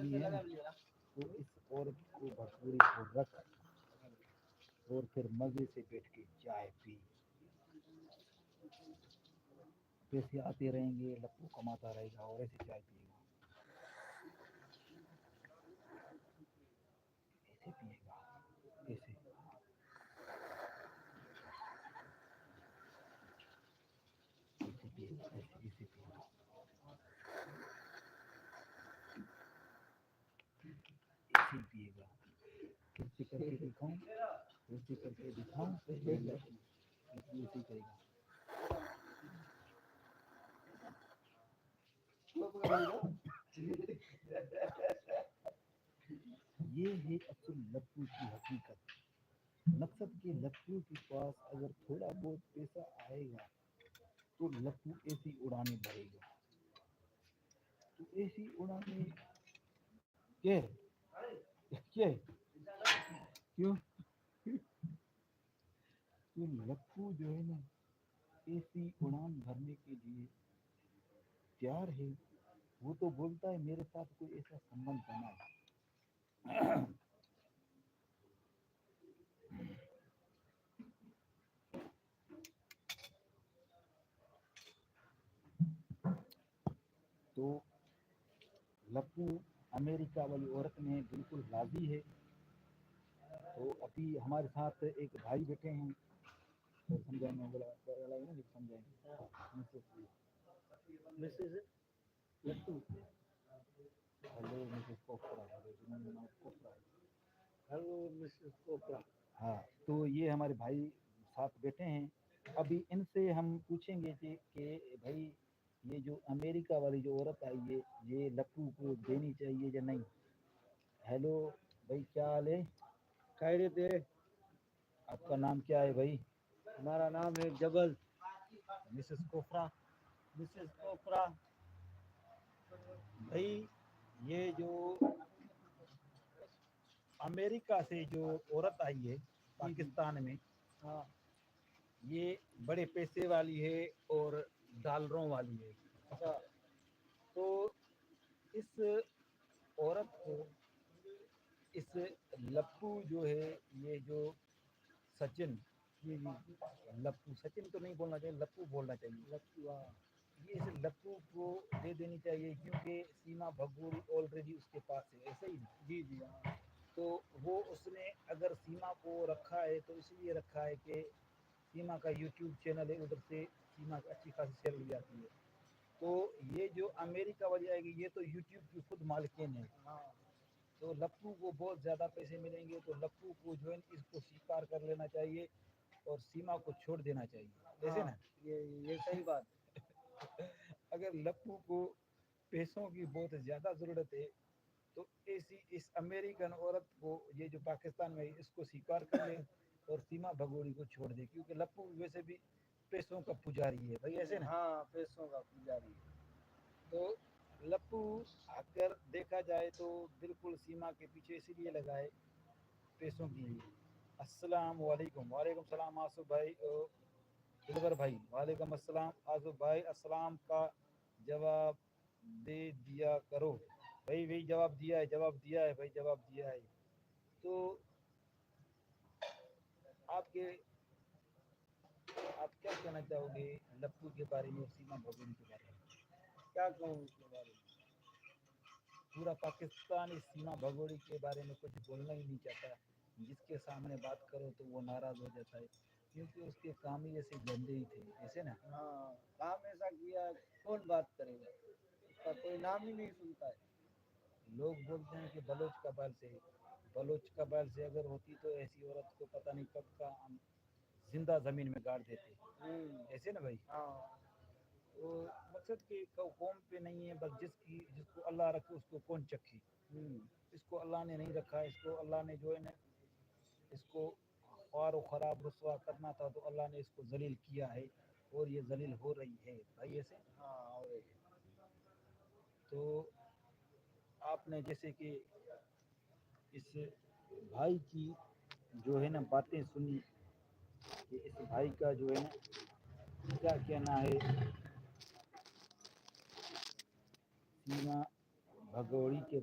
वाली है ना, तो इस औरत को भटूरे को रख और फिर मजे से बैठ के चाय पी, पैसे आते रहेंगे, लप्पू कमाता रहेगा और ऐसे चाय पिएगा, ऐसे पिएगा, ऐसे ऐसे पिएगा, ऐसे पिएगा, ऐसे पिएगा। कैसे करके दिखाऊं, कैसे करके दिखाऊं, लप्पू ऐसे करेगा। ये है असल लप्पू की हकीकत। मकसद कि लप्पू के पास अगर थोड़ा बहुत पैसा आएगा तो लप्पू ऐसी उड़ाने भरेगा, तो ऐसी उड़ाने क्या क्या क्यों, तो लप्पू जो है ना ऐसी उड़ान भरने के लिए तैयार है। वो तो बोलता है मेरे साथ कोई ऐसा संबंध बना है। तो लप्पू अमेरिका वाली औरत में बिल्कुल राजी है। तो अभी हमारे साथ एक भाई बैठे हैं, तो समझाएंगे बोला बोला ना समझाएंगे। मिसेस लट्टू, हेलो मिसेस कोपरा, हेलो मिसेस कोपरा। हाँ, तो ये हमारे भाई साथ बैठे हैं। अभी इनसे हम पूछेंगे कि भाई ये जो अमेरिका वाली जो औरत आई है ये लप्पू को देनी चाहिए या नहीं। हेलो भाई, क्या हाल है? खैरियत है। आपका नाम क्या है भाई? हमारा नाम है जबल। Mrs कोफरा, Mrs कोफरा। भाई ये जो अमेरिका से जो औरत आई है पाकिस्तान में, हाँ, ये बड़े पैसे वाली है और डॉलरों वाली है। अच्छा, तो इस औरत को इस लप्पू जो है, ये जो सचिन, ये लप्पू सचिन तो नहीं बोलना चाहिए, लप्पू बोलना चाहिए, लप्पू। हाँ, ये इस लप्पू को दे देनी चाहिए क्योंकि सीमा भगोरी ऑलरेडी उसके पास है, ऐसे ही। जी जी हाँ। तो वो उसने अगर सीमा को रखा है तो इसलिए रखा है कि सीमा का यूट्यूब चैनल है, उधर से सीमा की अच्छी खासी सैलरी आती है। तो ये जो अमेरिका वाली आएगी ये तो यूट्यूब की खुद मालिकिन है। हाँ, तो लप्पू को बहुत ज़्यादा पैसे मिलेंगे, तो लप्पू को जो है इसको स्वीकार कर लेना चाहिए और सीमा को छोड़ देना चाहिए, जैसे ना। ये सही बात है। अगर लप्पू को पैसों की बहुत ज़्यादा ज़रूरत है तो ऐसी इस अमेरिकन औरत को, ये जो पाकिस्तान में है, इसको स्वीकार कर ले और सीमा भगोड़ी को छोड़ दे, क्योंकि लप्पू वैसे भी पैसों का पुजारी है भाई, ऐसे ना। हाँ, पैसों का पुजारी है। तो लप्पू अगर देखा जाए तो बिल्कुल सीमा के पीछे इसीलिए लगा है, पैसों के लिए। अस्सलाम वालेकुम। वालेकुम सलाम आसुफ भाई, दिलबर भाई। वालेकुम अस्सलाम आसुफ भाई, अस्सलाम का जवाब दे दिया करो। भाई भाई जवाब दिया है, जवाब दिया है भाई, जवाब दिया है। तो आपके आप क्या कहना चाहोगे लप्पू के बारे में और सीमा भगोरी के बारे में? क्या कहूँ उसके बारे में? पूरा पाकिस्तान इस सीमा भगोड़ी के बारे में कुछ बोलना ही नहीं चाहता। जिसके सामने बात करो तो वो नाराज हो जाता है, क्योंकि उसके काम ही ऐसे गंदे ही थे, ऐसे ना। हाँ, काम ऐसा किया, कौन बात करेगा, उसका कोई नाम ही नहीं सुनता है। लोग बोलते हैं कि बलोच कबाल से, बलोच कबाल से अगर होती तो ऐसी औरत को पता नहीं कब का हम जिंदा जमीन में गाड़ देते, ऐसे ना भाई। हाँ, तो मकसद कि कौम पे नहीं है, बस जिसको अल्लाह रखे उसको कौन चखे। इसको अल्लाह ने नहीं रखा, इसको अल्लाह ने जो है ना, इसको ख्वार व ख़राब रुसवा करना था तो अल्लाह ने इसको जलील किया है और ये जलील हो रही है भाई, ऐसे। हाँ, हो रही है। तो आपने जैसे कि इस भाई की जो है ना बातें सुनी कि इस भाई का जो है ना क्या कहना है सीमा भगोड़ी के